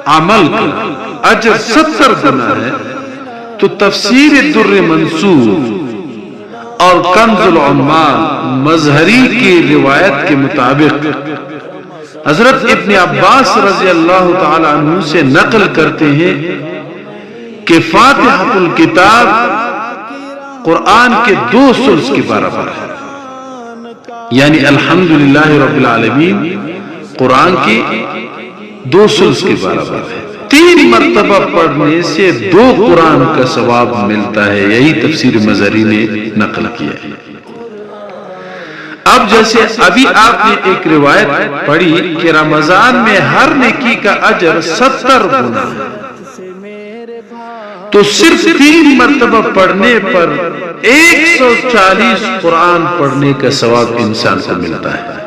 عمل کا اجر 70 گنا ہے، تو تفسیر الدر منصور اور کنز العمال مظہری کی روایت کے مطابق حضرت ابن عباس رضی اللہ تعالی عنہ سے نقل کرتے ہیں کہ فاتحۃ الکتاب قرآن کے 2 ثلث کے برابر ہے، یعنی الحمدللہ رب العالمین قرآن کی 2 ثلث کے برابر ہے۔ 3 مرتبہ پڑھنے سے 2 قرآن کا ثواب ملتا ہے، یہی تفسیر مظہری نے نقل کیا ہے۔ اب جیسے ابھی آپ نے ایک روایت پڑھی کہ رمضان میں ہر نیکی کا اجر 70 گنا ہے، تو صرف 3 مرتبہ پڑھنے پر 140 قرآن پڑھنے کا ثواب انسان کو ملتا ہے۔